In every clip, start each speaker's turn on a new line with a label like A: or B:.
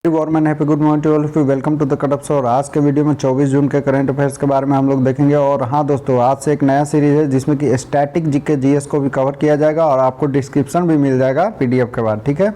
A: Government happy good morning to all of you. Welcome to the cutups. और आज के video में 24 जून के करंट अफेयर्स के बारे में हम लोग देखेंगे। और हाँ दोस्तों, आज से एक नया सीरीज है जिसमें कि स्टैटिक जीके जीएस को भी कवर किया जाएगा और आपको डिस्क्रिप्शन भी मिल जाएगा पीडीएफ के बाद, ठीक है।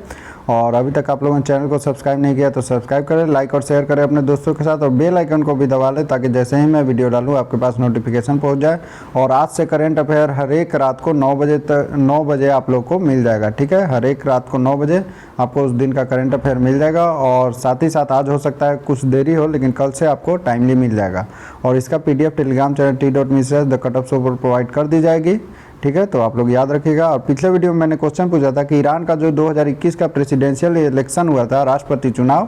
A: और अभी तक आप लोगों ने चैनल को सब्सक्राइब नहीं किया तो सब्सक्राइब करें, लाइक और शेयर करें अपने दोस्तों के साथ और बेल आइकन को भी दबा लें ताकि जैसे ही मैं वीडियो डालूँ आपके पास नोटिफिकेशन पहुंच जाए। और आज से करंट अफेयर हर एक रात को 9 बजे आप लोग को मिल जाएगा, ठीक है। हर एक रात को 9 बजे आपको उस दिन का करंट अफेयर मिल जाएगा। और साथ ही साथ आज हो सकता है कुछ देरी हो, लेकिन कल से आपको टाइमली मिल जाएगा। और इसका पीडीएफ टेलीग्राम चैनल t.me/thecutupshow पर प्रोवाइड कर दी जाएगी, ठीक है। तो आप लोग याद रखिएगा। और पिछले वीडियो में मैंने क्वेश्चन पूछा था कि ईरान का जो 2021 का प्रेसिडेंशियल इलेक्शन हुआ था, राष्ट्रपति चुनाव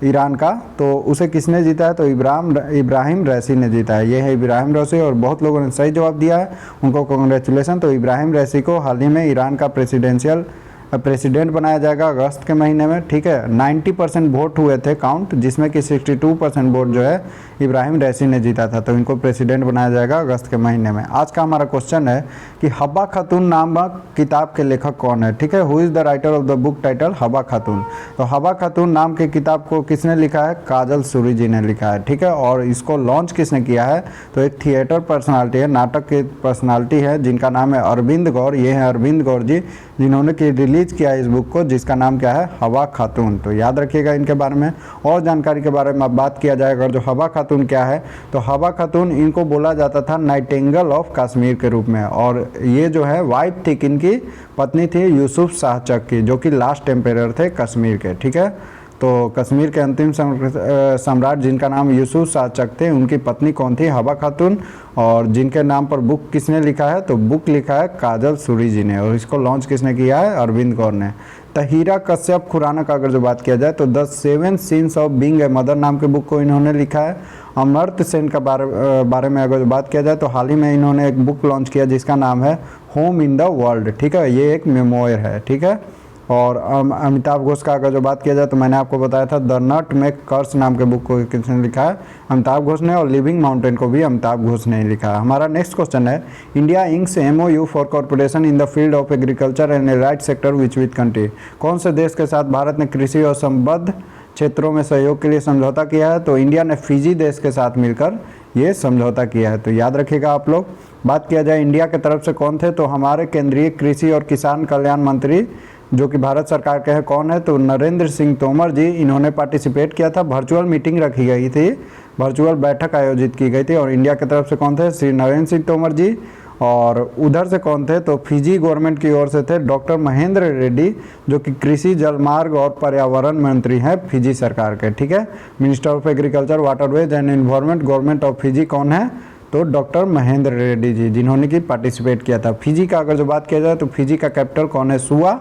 A: ईरान का, तो उसे किसने जीता है? तो इब्राहिम रईसी ने जीता है। ये है इब्राहिम रईसी और बहुत लोगों ने सही जवाब दिया है, उनको कांग्रेचुलेसन। तो इब्राहिम रईसी को हाल ही में ईरान का प्रेसिडेंट बनाया जाएगा अगस्त के महीने में, ठीक है। 90% वोट हुए थे काउंट, जिसमें कि 62% वोट जो है इब्राहिम रईसी ने जीता था। तो इनको प्रेसिडेंट बनाया जाएगा अगस्त के महीने में। आज का हमारा क्वेश्चन है कि हब्बा खातून नामक किताब के लेखक कौन है, ठीक है। Who is the writer of the book title Habba खातून। तो हब्बा खातून नाम की किताब को किसने लिखा है? काजल सूरी जी ने लिखा है, ठीक है। और इसको लॉन्च किसने किया है? तो एक थिएटर पर्सनालिटी है, नाटक की पर्सनालिटी है जिनका नाम है अरविंद गौर। ये है अरविंद गौर जी, जिन्होंने कि रिलीज किया इस बुक को, जिसका नाम क्या है? हब्बा खातून। तो याद रखिएगा इनके बारे में। और जानकारी के बारे में अब बात किया जाएगा। जो हब्बा खातून क्या है, तो हब्बा खातून इनको बोला जाता था नाइटिंगेल ऑफ कश्मीर के रूप में। और ये जो है वाइफ थी, किनकी पत्नी थी? यूसुफ शाह चक की, जो कि लास्ट एम्पेरर थे कश्मीर के, ठीक है। तो कश्मीर के अंतिम सम्राट जिनका नाम यूसुफ शाह चक थे, उनकी पत्नी कौन थी? हब्बा खातून। और जिनके नाम पर बुक किसने लिखा है? तो बुक लिखा है काजल सूरी जी ने। और इसको लॉन्च किसने किया है? अरविंद गौर ने। तहीरा कश्यप खुराना का अगर जो बात किया जाए तो the 7 scenes of being a mother नाम के बुक को इन्होंने लिखा है। अमर्त्य सेन का बारे में अगर बात किया जाए तो हाल ही में इन्होंने एक बुक लॉन्च किया जिसका नाम है होम इन द वर्ल्ड, ठीक है। ये एक मेमोयर है, ठीक है। और अमिताभ घोष का अगर जो बात किया जाए तो मैंने आपको बताया था द नट मेक कर्स नाम के बुक को किसने लिखा है? अमिताभ घोष ने। और लिविंग माउंटेन को भी अमिताभ घोष ने लिखा है। हमारा नेक्स्ट क्वेश्चन है India inks MOU for corporation in the field of agriculture and right sector which country. कौन से देश के साथ भारत ने कृषि और संबद्ध क्षेत्रों में सहयोग के लिए समझौता किया है? तो इंडिया ने फिजी देश के साथ मिलकर ये समझौता किया है। तो याद रखिएगा आप लोग। बात किया जाए इंडिया की तरफ से कौन थे, तो हमारे केंद्रीय कृषि और किसान कल्याण मंत्री जो कि भारत सरकार के हैं, कौन है? तो नरेंद्र सिंह तोमर जी। इन्होंने पार्टिसिपेट किया था, वर्चुअल मीटिंग रखी गई थी, वर्चुअल बैठक आयोजित की गई थी। और इंडिया की तरफ से कौन थे? श्री नरेंद्र सिंह तोमर जी। और उधर से कौन थे? तो फिजी गवर्नमेंट की ओर से थे डॉक्टर महेंद्र रेड्डी, जो कि कृषि, जलमार्ग और पर्यावरण मंत्री हैं फिजी सरकार के, ठीक है। Minister of agriculture, waterways and environment, government of Fiji कौन है? तो डॉक्टर महेंद्र रेड्डी जी, जिन्होंने कि पार्टिसिपेट किया था। फिजी का अगर जो बात किया जाए तो फिजी का कैपिटल कौन है? सुआ।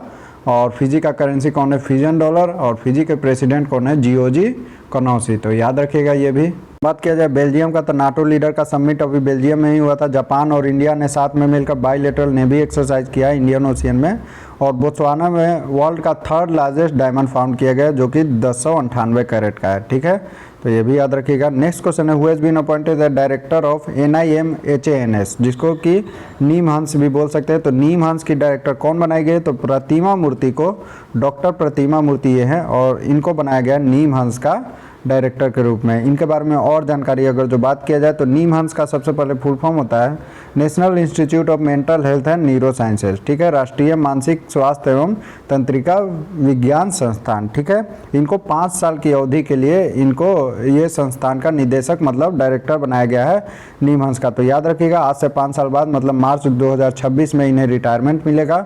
A: और फिजी का करेंसी कौन है? Fijian dollar. और फिजी के प्रेसिडेंट कौन है? जियोजी कनौसी। तो याद रखिएगा ये भी। बात किया जाए बेल्जियम का, तो नाटो लीडर का समिट अभी बेल्जियम में ही हुआ था। जापान और इंडिया ने साथ में मिलकर बाईलेटरल नेवी एक्सरसाइज किया इंडियन ओशियन में। और बोत्सवाना में वर्ल्ड का 3rd लार्जेस्ट डायमंड फाउंड किया गया, जो कि 1098 कैरेट का है, ठीक है। तो ये भी याद रखिएगा। नेक्स्ट क्वेश्चन है who has been appointed the director of NIMHANS, जिसको कि नीम हंस भी बोल सकते हैं। तो नीम हंस की डायरेक्टर कौन बनाई गई? तो प्रतिमा मूर्ति को, डॉक्टर प्रतिमा मूर्ति ये है, और इनको बनाया गया नीम हंस का डायरेक्टर के रूप में। इनके बारे में और जानकारी अगर जो बात किया जाए तो नीम हंस का सबसे पहले फुल फॉर्म होता है national institute of mental health and neuro sciences, ठीक है। राष्ट्रीय मानसिक स्वास्थ्य एवं तंत्रिका विज्ञान संस्थान, ठीक है। इनको 5 साल की अवधि के लिए इनको ये संस्थान का निदेशक मतलब डायरेक्टर बनाया गया है नीम हंस का। तो याद रखिएगा आज से 5 साल बाद मतलब मार्च 2026 में इन्हें रिटायरमेंट मिलेगा।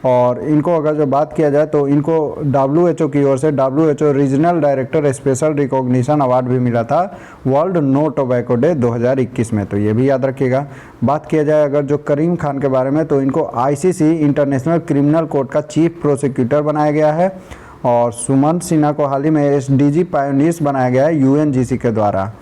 A: और इनको अगर जो बात किया जाए तो इनको WHO की ओर से WHO regional director special recognition award भी मिला था वर्ल्ड नो टोबैको डे 2021 में। तो ये भी याद रखिएगा। बात किया जाए अगर जो करीम खान के बारे में, तो इनको ICC इंटरनेशनल क्रिमिनल कोर्ट का चीफ प्रोसिक्यूटर बनाया गया है। और सुमंत सिन्हा को हाल ही में SDG पायोनियर्स बनाया गया है UNGC के द्वारा।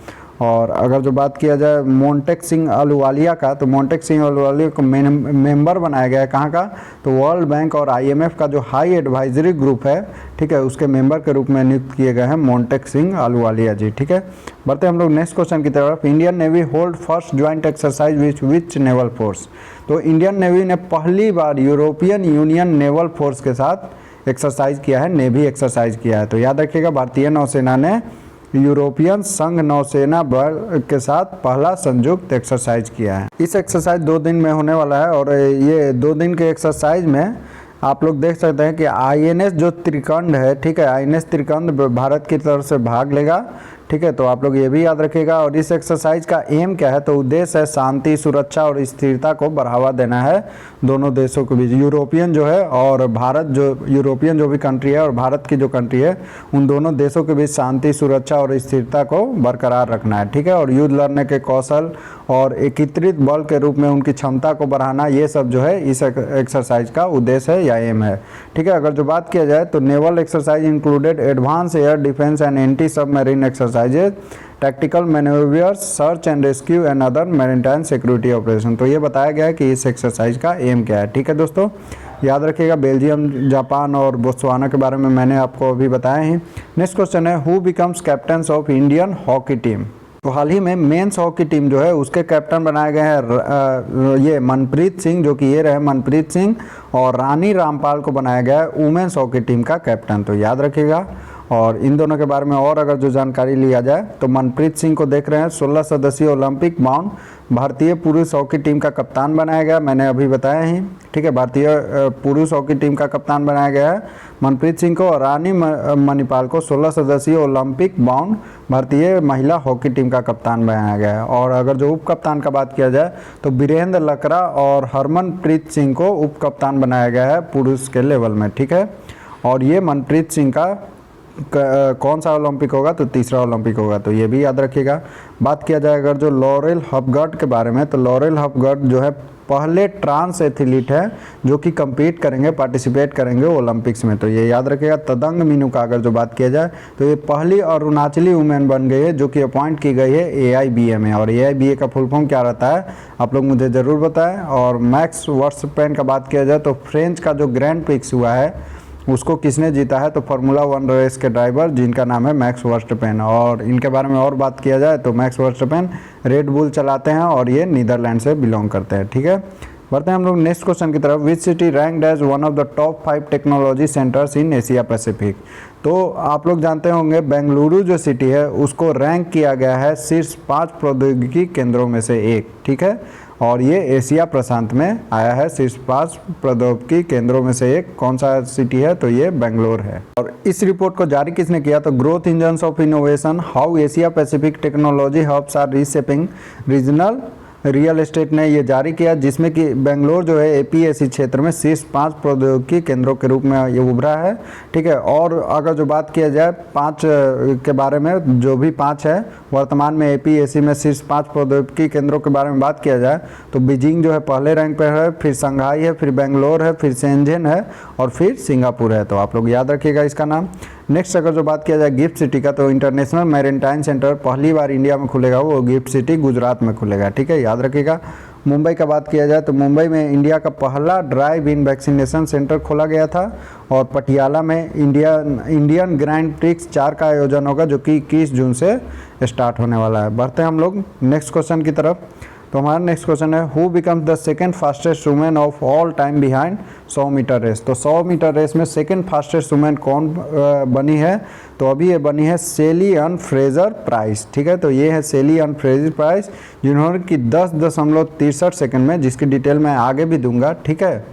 A: और अगर जो बात किया जाए मोन्टेक सिंह अहलूवालिया का, तो मोन्टेक सिंह अहलूवालिया को मेंबर बनाया गया है कहाँ का? तो वर्ल्ड बैंक और IMF का जो हाई एडवाइजरी ग्रुप है, ठीक है, उसके मेंबर के रूप में नियुक्त किए गए हैं मोन्टेक सिंह अहलूवालिया जी, ठीक है। बढ़ते हम लोग नेक्स्ट क्वेश्चन की तरफ। Indian navy hold first joint exercise विच नेवल फोर्स। तो इंडियन नेवी ने पहली बार यूरोपियन यूनियन नेवल फोर्स के साथ एक्सरसाइज किया है, नेवी एक्सरसाइज किया है। तो याद रखिएगा भारतीय नौसेना ने यूरोपियन संघ नौसेना बल के साथ पहला संयुक्त एक्सरसाइज किया है। इस एक्सरसाइज 2 दिन में होने वाला है और ये 2 दिन के एक्सरसाइज में आप लोग देख सकते हैं कि INS जो त्रिकंड है, ठीक है, INS त्रिकंड भारत की तरफ से भाग लेगा, ठीक है। तो आप लोग ये भी याद रखिएगा। और इस एक्सरसाइज का एम क्या है, तो उद्देश्य है शांति, सुरक्षा और स्थिरता को बढ़ावा देना है दोनों देशों के बीच। यूरोपियन जो है और भारत, जो यूरोपियन जो भी कंट्री है और भारत की जो कंट्री है, उन दोनों देशों के बीच शांति, सुरक्षा और स्थिरता को बरकरार रखना है, ठीक है। और युद्ध लड़ने के कौशल और एकीकृत बल के रूप में उनकी क्षमता को बढ़ाना, ये सब जो है इस एक्सरसाइज का उद्देश्य है या एम है, ठीक है। अगर जो बात किया जाए तो naval exercise included advance air defence and anti submarine exercises, tactical manoeuvres, search and rescue and other maritime security operation. तो ये बताया गया है कि इस एक्सरसाइज का एम क्या है, ठीक है दोस्तों। याद रखिएगा बेल्जियम, जापान और बोत्सवाना के बारे में मैंने आपको अभी बताया ही। नेक्स्ट क्वेश्चन है, who becomes captain of Indian hockey team. तो हाल ही में मेंस हॉकी टीम जो है उसके कैप्टन बनाए गए हैं ये मनप्रीत सिंह, जो कि ये रहे मनप्रीत सिंह, और रानी रामपाल को बनाया गया है वुमेन्स हॉकी टीम का कैप्टन। तो याद रखिएगा। और इन दोनों के बारे में और अगर जो जानकारी लिया जाए तो मनप्रीत सिंह को देख रहे हैं 16 सदस्यीय ओलंपिक बाउंड भारतीय पुरुष हॉकी टीम का कप्तान बनाया गया, मैंने अभी बताया ही, ठीक है। भारतीय पुरुष हॉकी टीम का कप्तान बनाया गया है मनप्रीत सिंह को, और रानी मणिपाल को 16 सदस्यीय ओलंपिक बाउंड भारतीय महिला हॉकी टीम का कप्तान बनाया गया है। और अगर जो उप कप्तान का बात किया जाए तो वीरेंद्र लकड़ा और हरमनप्रीत सिंह को उप कप्तान बनाया गया है पुरुष के लेवल में, ठीक है। और ये मनप्रीत सिंह का कौन सा ओलंपिक होगा, तो तीसरा ओलंपिक होगा, तो ये भी याद रखिएगा। बात किया जाए अगर जो लॉरेल हपगर्ड के बारे में, तो लॉरेल हपगर्ड जो है पहले ट्रांस एथलीट है जो कि compete करेंगे, पार्टिसिपेट करेंगे ओलंपिक्स में, तो ये याद रखिएगा। तदंग मीनू का अगर जो बात किया जाए तो ये पहली अरुणाचली वुमेन बन गई है जो कि अपॉइंट की गई है AIBA में। और AIBA का फुल फॉर्म क्या रहता है आप लोग मुझे ज़रूर बताएं। और मैक्स वर्स्टपेन का बात किया जाए तो फ्रेंच का जो ग्रैंड प्रिक्स हुआ है उसको किसने जीता है, तो फार्मूला 1 रेस के ड्राइवर जिनका नाम है मैक्स वर्स्टपेन। और इनके बारे में और बात किया जाए तो मैक्स वर्स्टपेन रेड बुल चलाते हैं और ये नीदरलैंड से बिलोंग करते हैं, ठीक है। बढ़ते हैं हम लोग नेक्स्ट क्वेश्चन की तरफ। Which city ranked as one of the top 5 technology centres in Asia Pacific. तो आप लोग जानते होंगे बेंगलुरु जो सिटी है उसको रैंक किया गया है शीर्ष 5 प्रौद्योगिकी केंद्रों में से एक, ठीक है। और ये एशिया प्रशांत में आया है शीर्ष 5 प्रौद्योगिकी केंद्रों में से एक। कौन सा सिटी है, तो ये बेंगलोर है। और इस रिपोर्ट को जारी किसने किया, तो growth engines of innovation how Asia Pacific technology hubs are reshaping regional real estate ने ये जारी किया, जिसमें कि बेंगलोर जो है APAC क्षेत्र में शीर्ष 5 प्रौद्योगिकी केंद्रों के रूप में ये उभरा है, ठीक है। और अगर जो बात किया जाए 5 के बारे में, जो भी 5 है वर्तमान में APAC में शीर्ष 5 प्रौद्योगिकी केंद्रों के बारे में बात किया जाए तो बीजिंग जो है पहले रैंक पर है, फिर शंघाई है, फिर बेंगलोर है, फिर शेंझेन है और फिर सिंगापुर है। तो आप लोग याद रखिएगा इसका नाम। नेक्स्ट अगर जो बात किया जाए गिफ्ट सिटी का, तो इंटरनेशनल मैरीटाइम सेंटर पहली बार इंडिया में खुलेगा, वो गिफ्ट सिटी गुजरात में खुलेगा, ठीक है, याद रखिएगा। मुंबई का बात किया जाए तो मुंबई में इंडिया का पहला ड्राइव इन वैक्सीनेशन सेंटर खोला गया था। और पटियाला में इंडियन ग्रैंड प्रिक्स 4 का आयोजन होगा जो कि 21 जून से स्टार्ट होने वाला है। बढ़ते हैं हम लोग नेक्स्ट क्वेश्चन की तरफ। तो हमारा नेक्स्ट क्वेश्चन है who becomes the second fastest women of all time behind 100 metre race. तो 100 मीटर रेस में सेकंड फास्टेस्ट वुमेन कौन बनी है, तो अभी ये बनी है सेली अन फ्रेजर प्राइस, ठीक है। तो ये है सेली अन फ्रेजर प्राइस, जिन्होंने कि 10.63 सेकंड में, जिसकी डिटेल मैं आगे भी दूंगा, ठीक है,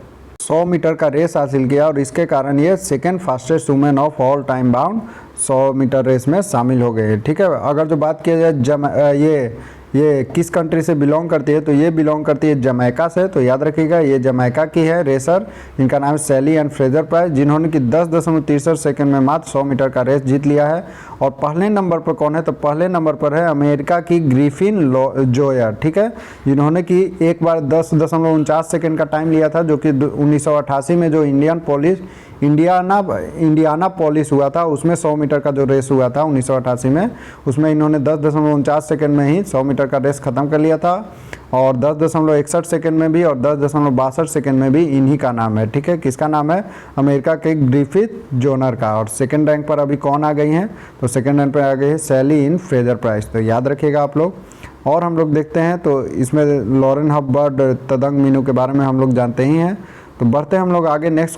A: 100 मीटर का रेस हासिल किया और इसके कारण ये second fastest women of all time bound 100 metre race में शामिल हो गए, ठीक है। अगर जो बात किया जाए ये किस कंट्री से बिलोंग करती है, तो ये बिलोंग करती है जमैका से। तो याद रखिएगा ये जमैका की है रेसर, इनका नाम है सेली एंड फ्रेजर प्राइस, जिन्होंने कि 10.63 सेकंड में मात्र 100 मीटर का रेस जीत लिया है। और पहले नंबर पर कौन है, तो पहले नंबर पर है अमेरिका की ग्रिफिन जोयर, ठीक है, जिन्होंने कि एक बार 10.49 सेकंड का टाइम लिया था, जो कि 1988 में जो इंडियाना पॉलिस हुआ था उसमें 100 मीटर का जो रेस हुआ था 1988 में, उसमें इन्होंने 10.49 सेकंड में ही 100 मीटर का रेस खत्म कर लिया था। और 10.61 सेकंड में भी और 10.62 सेकंड में भी इन्हीं का नाम है, ठीक है। किसका नाम है, अमेरिका के ग्रिफिथ जोनर का। और सेकंड रैंक पर अभी कौन आ गई हैं, तो सेकंड रैंक पर आ गई है सेली इन फ्रेजर प्राइस, तो याद रखिएगा आप लोग। और हम लोग देखते हैं तो इसमें लॉरेन हपबर्ड, तदंग मीनू के बारे में हम लोग जानते ही हैं। तो बढ़ते हैं हम लोग आगे नेक्स्ट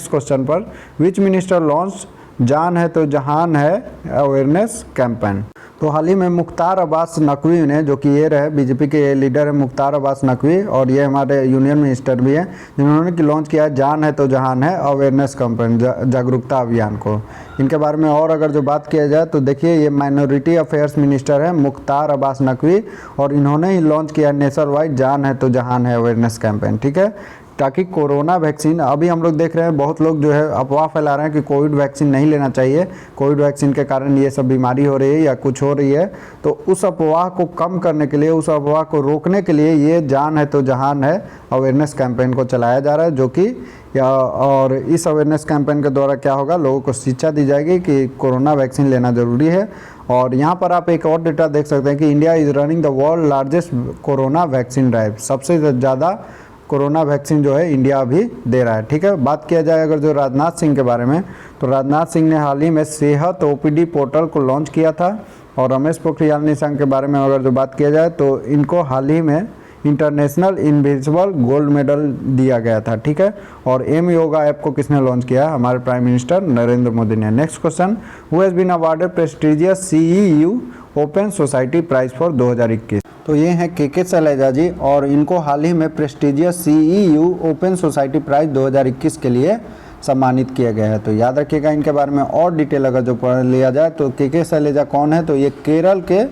A: क्वेश्चन पर। विच मिनिस्टर लॉन्च जान है तो जहान है अवेयरनेस कैंपेन। तो हाल ही में मुख्तार अब्बास नकवी ने, जो कि ये रहे बीजेपी के लीडर है मुख्तार अब्बास नकवी, और ये हमारे यूनियन मिनिस्टर भी हैं, जिन्होंने कि लॉन्च किया है जान है तो जहान है अवेयरनेस कैंपेन, जागरूकता अभियान को। इनके बारे में और अगर जो बात किया जाए तो देखिए, ये माइनॉरिटी अफेयर्स मिनिस्टर है मुख्तार अब्बास नकवी, और इन्होंने ही लॉन्च किया नेशनल वाइड जान है तो जहान है अवेयरनेस कैंपेन, ठीक है, ताकि कोरोना वैक्सीन, अभी हम लोग देख रहे हैं बहुत लोग जो है अफवाह फैला रहे हैं कि कोविड वैक्सीन नहीं लेना चाहिए, कोविड वैक्सीन के कारण ये सब बीमारी हो रही है या कुछ हो रही है। तो उस अफवाह को कम करने के लिए, उस अफवाह को रोकने के लिए ये जान है तो जहान है अवेयरनेस कैंपेन को चलाया जा रहा है, जो कि और इस अवेयरनेस कैंपेन के द्वारा क्या होगा, लोगों को शिक्षा दी जाएगी कि कोरोना वैक्सीन लेना ज़रूरी है। और यहाँ पर आप एक और डेटा देख सकते हैं कि India is running the world largest corona vaccine drive, सबसे ज़्यादा कोरोना वैक्सीन जो है इंडिया अभी दे रहा है, ठीक है। बात किया जाए अगर जो राजनाथ सिंह के बारे में, तो राजनाथ सिंह ने हाल ही में सेहत ओपीडी पोर्टल को लॉन्च किया था। और रमेश पोखरियाल निशंक के बारे में अगर जो बात किया जाए तो इनको हाल ही में इंटरनेशनल इनविजिबल गोल्ड मेडल दिया गया था, ठीक है। और एम योगा ऐप को किसने लॉन्च किया? हमारे प्राइम मिनिस्टर नरेंद्र मोदी ने। Next question, who has been awarded prestigious CEU open society prize for 2021। तो ये हैं के शैलजा जी, और इनको हाल ही में prestigious CEU open society prize 2021 के लिए सम्मानित किया गया है। तो याद रखिएगा इनके बारे में और डिटेल अगर जो पढ़ लिया जाए तो के शैलजा कौन है, तो ये केरल के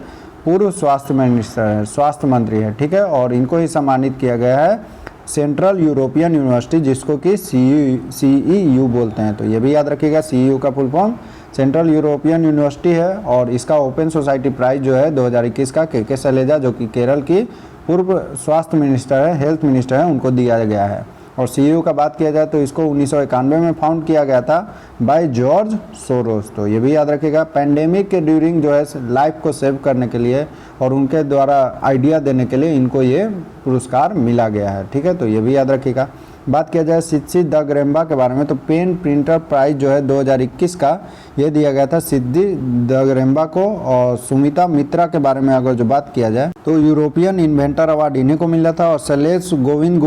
A: पूर्व स्वास्थ्य मिनिस्टर है, स्वास्थ्य मंत्री है, ठीक है। और इनको ही सम्मानित किया गया है सेंट्रल यूरोपियन यूनिवर्सिटी, जिसको कि CEU बोलते हैं। तो ये भी याद रखिएगा, CEU का full form central European university है, और इसका ओपन सोसाइटी प्राइज जो है 2021 का के शैलजा, जो कि केरल की पूर्व स्वास्थ्य मिनिस्टर है, हेल्थ मिनिस्टर है, उनको दिया गया है। और CEU का बात किया जाए तो इसको 1991 में फाउंड किया गया था बाय जॉर्ज सोरोस। तो ये भी याद रखिएगा, पैंडेमिक के ड्यूरिंग जो है लाइफ को सेव करने के लिए और उनके द्वारा आइडिया देने के लिए इनको ये पुरस्कार मिला गया है, ठीक है। तो ये भी याद रखिएगा। बात किया जाए सिद्धि द ग्रेम्बा के बारे में, तो पेन प्रिंटर प्राइज जो है 2021 का ये दिया गया था सिद्धि द ग्रेम्बा को। और सुमिता मित्रा के बारे में अगर जो बात किया जाए तो यूरोपियन इन्वेंटर अवार्ड इन्हीं को मिला था। और शैलेश गोविंद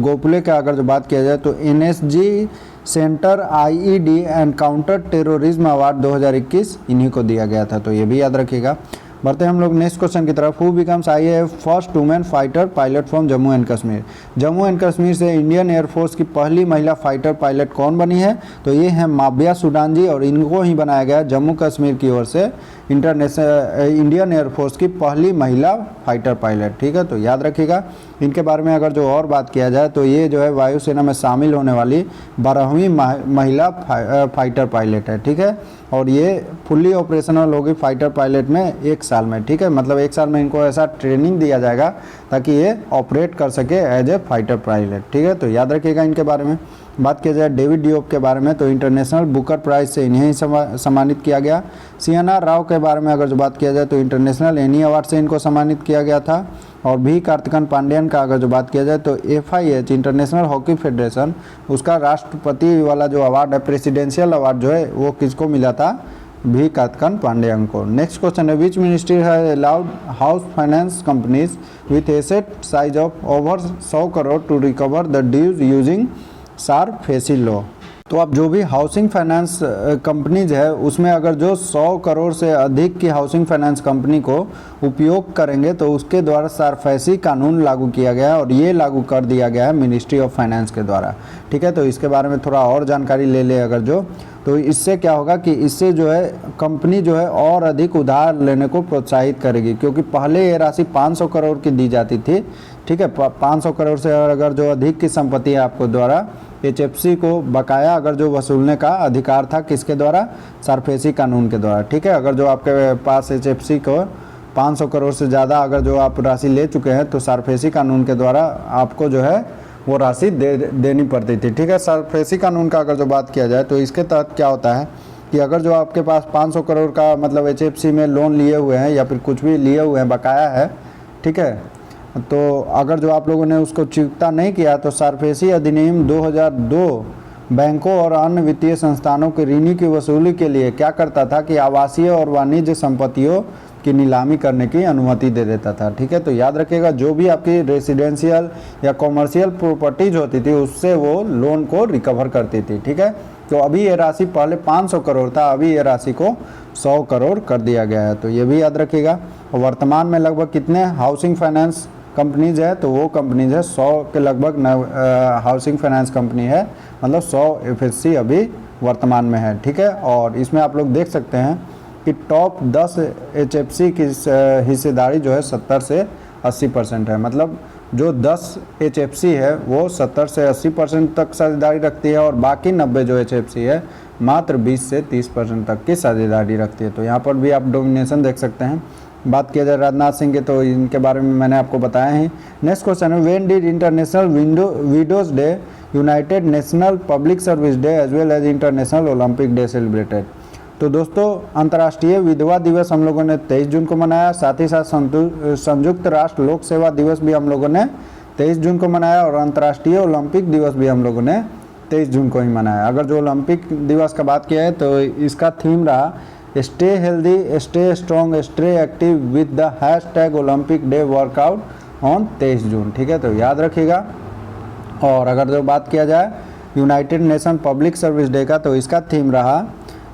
A: गोपले का अगर जो बात किया जाए तो NSG centre IED and counter terrorism award 2021 इन्हीं को दिया गया था। तो ये भी याद रखिएगा। बढ़ते हैं हम लोग नेक्स्ट क्वेश्चन की तरफ। Who becomes IAF first women fighter pilot from Jammu and Kashmir. Jammu and Kashmir से इंडियन एयरफोर्स की पहली महिला फाइटर पायलट कौन बनी है? तो ये है माबिया सुडान जी, और इनको ही बनाया गया जम्मू कश्मीर की ओर से इंडियन एयरफोर्स की पहली महिला फाइटर पायलट, ठीक है। तो याद रखिएगा इनके बारे में अगर जो और बात किया जाए तो ये जो है वायुसेना में शामिल होने वाली 12वीं महिला फाइटर पायलट है, ठीक है। और ये फुल्ली ऑपरेशनल होगी फाइटर पायलट में 1 साल में, ठीक है। मतलब 1 साल में इनको ऐसा ट्रेनिंग दिया जाएगा ताकि ये ऑपरेट कर सके एज ए फाइटर पायलट, ठीक है। तो याद रखिएगा इनके बारे में। बात किया जाए डेविड डियोप के बारे में, तो इंटरनेशनल बुकर प्राइज से इन्हें ही सम्मानित किया गया। CNR राव के बारे में अगर जो बात किया जाए तो इंटरनेशनल एनी अवार्ड से इनको सम्मानित किया गया था। और भी कार्तिकन पांड्यन का अगर जो बात किया जाए तो FIH इंटरनेशनल हॉकी फेडरेशन, उसका राष्ट्रपति वाला जो अवार्ड है, प्रेसिडेंशियल अवार्ड जो है, वो किसको मिला था? भी कार्तिकन पांड्यन को। नेक्स्ट क्वेश्चन है, विच मिनिस्ट्री है allowed house finance companies with asset size of over 100 crore to recover the dues using SARFAESI law. तो अब जो भी हाउसिंग फाइनेंस कंपनीज है उसमें अगर जो 100 करोड़ से अधिक की हाउसिंग फाइनेंस कंपनी को उपयोग करेंगे तो उसके द्वारा सारफेसी कानून लागू किया गया है, और ये लागू कर दिया गया है मिनिस्ट्री ऑफ फाइनेंस के द्वारा, ठीक है। तो इसके बारे में थोड़ा और जानकारी ले ले अगर जो, तो इससे क्या होगा कि इससे जो है कंपनी जो है और अधिक उधार लेने को प्रोत्साहित करेगी, क्योंकि पहले ये राशि 500 करोड़ की दी जाती थी, ठीक है। 500 करोड़ से अगर जो अधिक की संपत्ति है आपको द्वारा HFC को बकाया अगर जो वसूलने का अधिकार था, किसके द्वारा? सारफेसी कानून के द्वारा, ठीक है। अगर जो आपके पास HFC को 500 करोड़ से ज़्यादा अगर जो आप राशि ले चुके हैं तो सारफेसी कानून के द्वारा आपको जो है वो राशि देनी पड़ती थी, ठीक है। सारफेसी कानून का अगर जो बात किया जाए तो इसके तहत क्या होता है कि अगर जो आपके पास 500 करोड़ का मतलब HFC में लोन लिए हुए हैं या फिर कुछ भी लिए हुए हैं, बकाया है, ठीक है, तो अगर जो आप लोगों ने उसको चुकता नहीं किया तो सारफेसी अधिनियम 2002 बैंकों और अन्य वित्तीय संस्थानों के ऋणी की वसूली के लिए क्या करता था कि आवासीय और वाणिज्य संपत्तियों की नीलामी करने की अनुमति दे देता था। ठीक है, तो याद रखिएगा जो भी आपकी रेसिडेंशियल या कॉमर्शियल प्रॉपर्टीज होती थी उससे वो लोन को रिकवर करती थी। ठीक है, तो अभी ये राशि पहले 500 करोड़ था, अभी ये राशि को 100 करोड़ कर दिया गया है, तो ये भी याद रखिएगा। वर्तमान में लगभग कितने हाउसिंग फाइनेंस कंपनीज है, तो वो कंपनीज है 100 के लगभग हाउसिंग फाइनेंस कंपनी है, मतलब 100 एफएससी अभी वर्तमान में है। ठीक है, और इसमें आप लोग देख सकते हैं कि टॉप 10 एचएफसी की हिस्सेदारी जो है 70 से 80% है। मतलब जो 10 एचएफसी है वो 70 से 80% तक साझेदारी रखती है और बाकी 90 जो एचएफसी है मात्र 20 से 30% तक की साझेदारी रखती है। तो यहाँ पर भी आप डोमिनेशन देख सकते हैं। बात किया जाए राजनाथ सिंह के, तो इनके बारे में मैंने आपको बताया है। नेक्स्ट क्वेश्चन है, when did international widows day, united national public service day as well as international Olympic day celebrated. तो दोस्तों अंतर्राष्ट्रीय विधवा दिवस हम लोगों ने 23 जून को मनाया, साथ ही साथ संयुक्त राष्ट्र लोक सेवा दिवस भी हम लोगों ने 23 जून को मनाया और अंतर्राष्ट्रीय ओलंपिक दिवस भी हम लोगों ने 23 जून को ही मनाया। अगर जो ओलंपिक दिवस का बात किया है तो इसका थीम रहा stay healthy, stay strong, stay active with the hashtag Olympic day workout on 23 जून। ठीक है, तो याद रखिएगा। और अगर जो बात किया जाए united nation public service day का, तो इसका थीम रहा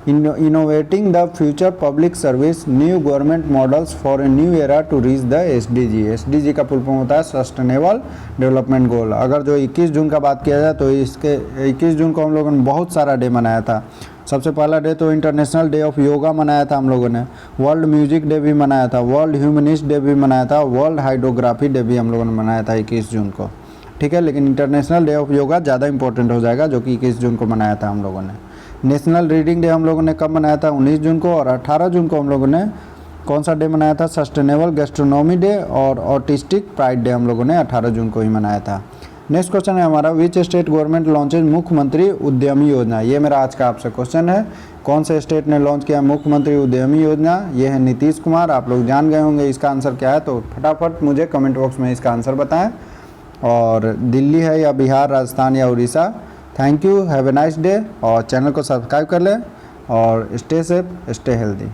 A: innovating the future public service, new government models for a new era to reach the SDG. SDG का फुल फॉर्म होता है सस्टेनेबल डेवलपमेंट गोल। अगर जो 21 जून का बात किया जाए तो इसके 21 जून को हम लोगों ने बहुत सारा डे मनाया था। सबसे पहला डे तो इंटरनेशनल डे ऑफ योगा मनाया था हम लोगों ने, वर्ल्ड म्यूजिक डे भी मनाया था, वर्ल्ड ह्यूमनिस्ट डे भी मनाया था, वर्ल्ड हाइड्रोग्राफी डे भी हम लोगों ने मनाया था 21 जून को। ठीक है, लेकिन इंटरनेशनल डे ऑफ योगा ज़्यादा इंपॉर्टेंट हो जाएगा जो कि 21 जून को मनाया था हम लोगों ने। नेशनल रीडिंग डे हम लोगों ने कब मनाया था, 19 जून को। और 18 जून को हम लोगों ने कौन सा डे मनाया था, सस्टेनेबल गैस्ट्रोनॉमी डे और ऑटिस्टिक प्राइड डे हम लोगों ने 18 जून को ही मनाया था। नेक्स्ट क्वेश्चन है हमारा, विच स्टेट गवर्नमेंट लॉन्चेज मुख्यमंत्री उद्यमी योजना। ये मेरा आज का आपसे क्वेश्चन है, कौन से स्टेट ने लॉन्च किया मुख्यमंत्री उद्यमी योजना। ये है नीतीश कुमार। आप लोग जान गए होंगे इसका आंसर क्या है, तो फटाफट मुझे कमेंट बॉक्स में इसका आंसर बताएं। और दिल्ली है या बिहार, राजस्थान या Orissa. Thank you, have a nice day. और चैनल को सब्सक्राइब कर लें और स्टे सेफ, स्टे हेल्दी।